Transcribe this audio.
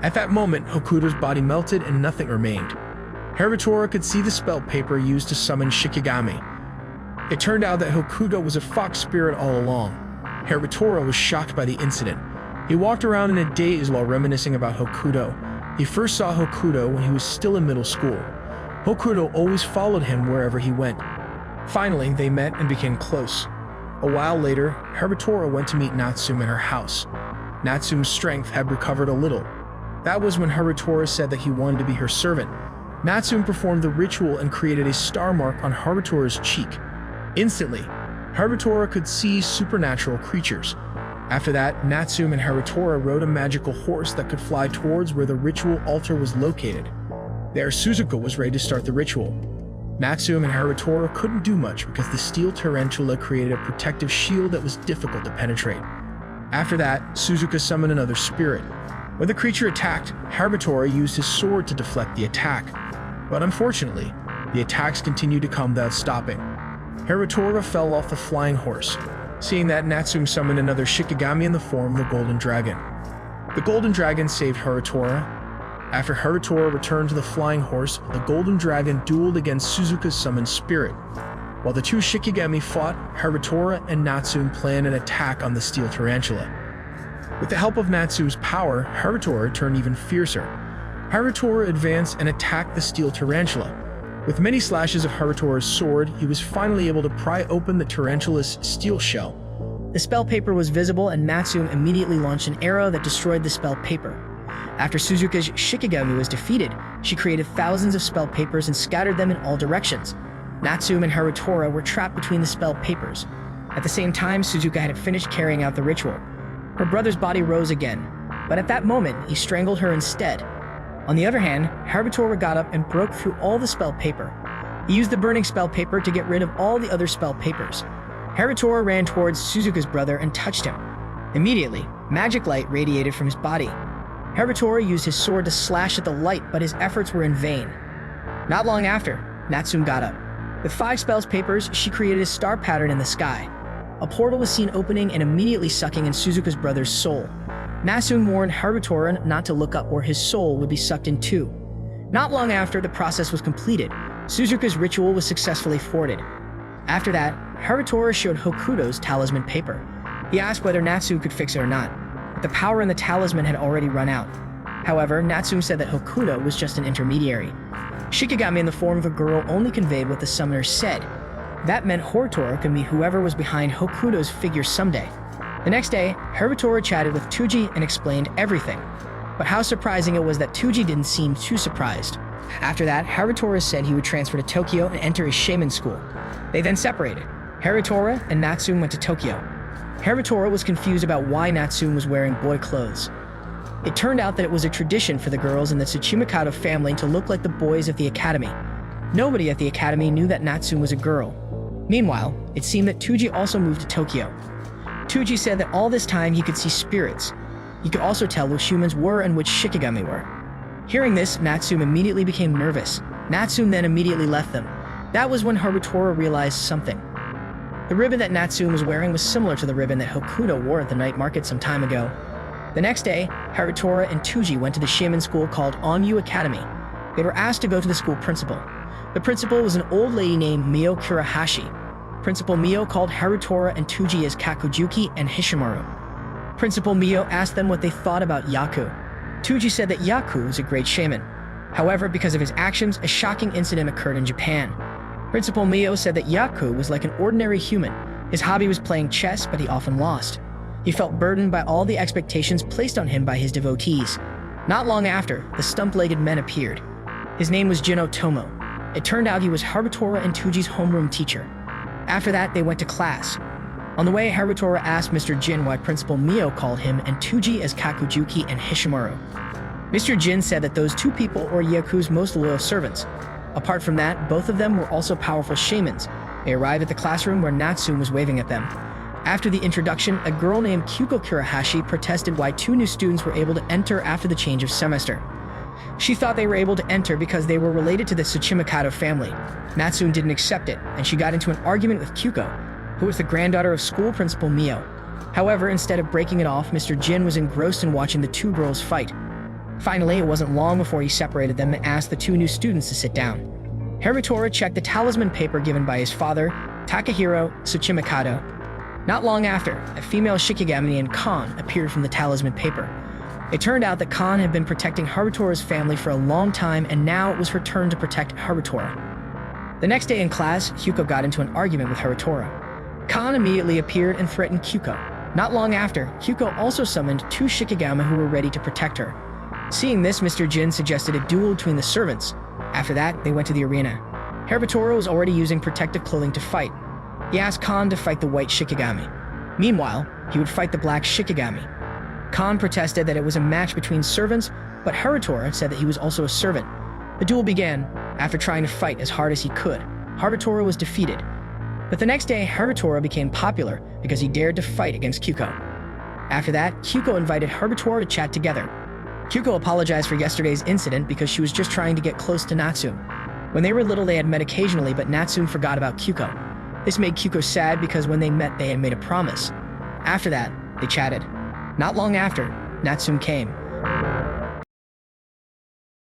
At that moment, Hokuto's body melted and nothing remained. Harutora could see the spell paper used to summon Shikigami. It turned out that Hokuto was a fox spirit all along. Harutora was shocked by the incident. He walked around in a daze while reminiscing about Hokuto. He first saw Hokuto when he was still in middle school. Hokuto always followed him wherever he went. Finally, they met and became close. A while later, Harutora went to meet Natsume at her house. Natsume's strength had recovered a little. That was when Harutora said that he wanted to be her servant. Natsume performed the ritual and created a star mark on Harutora's cheek. Instantly, Harutora could see supernatural creatures. After that, Natsume and Harutora rode a magical horse that could fly towards where the ritual altar was located. There, Suzuka was ready to start the ritual. Natsume and Harutora couldn't do much because the steel tarantula created a protective shield that was difficult to penetrate. After that, Suzuka summoned another spirit. When the creature attacked, Harutora used his sword to deflect the attack. But unfortunately, the attacks continued to come without stopping. Harutora fell off the flying horse. Seeing that, Natsume summoned another Shikigami in the form of the Golden Dragon. The Golden Dragon saved Harutora. After Harutora returned to the flying horse, the Golden Dragon dueled against Suzuka's summoned spirit. While the two Shikigami fought, Harutora and Natsume planned an attack on the steel tarantula. With the help of Natsume's power, Harutora turned even fiercer. Harutora advanced and attacked the steel tarantula. With many slashes of Harutora's sword, he was finally able to pry open the tarantula's steel shell. The spell paper was visible and Natsume immediately launched an arrow that destroyed the spell paper. After Suzuka's Shikigami was defeated, she created thousands of spell papers and scattered them in all directions. Natsume and Harutora were trapped between the spell papers. At the same time, Suzuka had finished carrying out the ritual. Her brother's body rose again, but at that moment, he strangled her instead. On the other hand, Harutora got up and broke through all the spell paper. He used the burning spell paper to get rid of all the other spell papers. Harutora ran towards Suzuka's brother and touched him. Immediately, magic light radiated from his body. Harutora used his sword to slash at the light, but his efforts were in vain. Not long after, Natsume got up. With 5 spells papers, she created a star pattern in the sky. A portal was seen opening and immediately sucking in Suzuka's brother's soul. Natsume warned Harutora not to look up or his soul would be sucked in too. Not long after the process was completed, Suzuka's ritual was successfully thwarted. After that, Harutora showed Hokuto's talisman paper. He asked whether Natsume could fix it or not, but the power in the talisman had already run out. However, Natsume said that Hokuto was just an intermediary. Shikigami in the form of a girl only conveyed what the summoner said. That meant Harutora could meet whoever was behind Hokuto's figure someday. The next day, Harutora chatted with Tuji and explained everything. But how surprising it was that Tuji didn't seem too surprised. After that, Harutora said he would transfer to Tokyo and enter his shaman school. They then separated. Harutora and Natsume went to Tokyo. Harutora was confused about why Natsume was wearing boy clothes. It turned out that it was a tradition for the girls in the Tsuchimikado family to look like the boys of the academy. Nobody at the academy knew that Natsume was a girl. Meanwhile, it seemed that Tuji also moved to Tokyo. Tuji said that all this time he could see spirits. He could also tell which humans were and which Shikigami were. Hearing this, Natsume immediately became nervous. Natsume then immediately left them. That was when Harutora realized something. The ribbon that Natsume was wearing was similar to the ribbon that Hokuto wore at the night market some time ago. The next day, Harutora and Tuji went to the shaman school called Onyu Academy. They were asked to go to the school principal. The principal was an old lady named Mio Kurahashi. Principal Mio called Harutora and Tuji as Kakujuki and Hishimaru. Principal Mio asked them what they thought about Yaku. Tuji said that Yaku was a great shaman. However, because of his actions, a shocking incident occurred in Japan. Principal Mio said that Yaku was like an ordinary human. His hobby was playing chess, but he often lost. He felt burdened by all the expectations placed on him by his devotees. Not long after, the stump-legged man appeared. His name was Jin Otomo. It turned out he was Harutora and Tuji's homeroom teacher. After that, they went to class. On the way, Harutora asked Mr. Jin why Principal Mio called him and Tuji as Kakujuki and Hishimaru. Mr. Jin said that those two people were Yaku's most loyal servants. Apart from that, both of them were also powerful shamans. They arrived at the classroom where Natsume was waving at them. After the introduction, a girl named Kyuko Kurahashi protested why 2 new students were able to enter after the change of semester. She thought they were able to enter because they were related to the Tsuchimikado family. Natsume didn't accept it, and she got into an argument with Kyuko, who was the granddaughter of school principal Mio. However, instead of breaking it off, Mr. Jin was engrossed in watching the 2 girls fight. Finally, it wasn't long before he separated them and asked the two new students to sit down. Harutora checked the talisman paper given by his father, Takahiro Tsuchimikado. Not long after, a female Shikigami named Kan appeared from the talisman paper. It turned out that Kan had been protecting Harutora's family for a long time, and now it was her turn to protect Harutora. The next day in class, Kyuko got into an argument with Harutora. Kan immediately appeared and threatened Kyuko. Not long after, Kyuko also summoned two Shikigami who were ready to protect her. Seeing this, Mr. Jin suggested a duel between the servants. After that, they went to the arena. Harutora was already using protective clothing to fight. He asked Kan to fight the white Shikigami. Meanwhile, he would fight the black Shikigami. Kan protested that it was a match between servants, but Harutora said that he was also a servant. The duel began. After trying to fight as hard as he could, Harutora was defeated. But the next day, Harutora became popular because he dared to fight against Kyuko. After that, Kyuko invited Harutora to chat together. Kyuko apologized for yesterday's incident because she was just trying to get close to Natsume. When they were little, they had met occasionally, but Natsume forgot about Kyuko. This made Kyuko sad because when they met, they had made a promise. After that, they chatted. Not long after, Natsume came.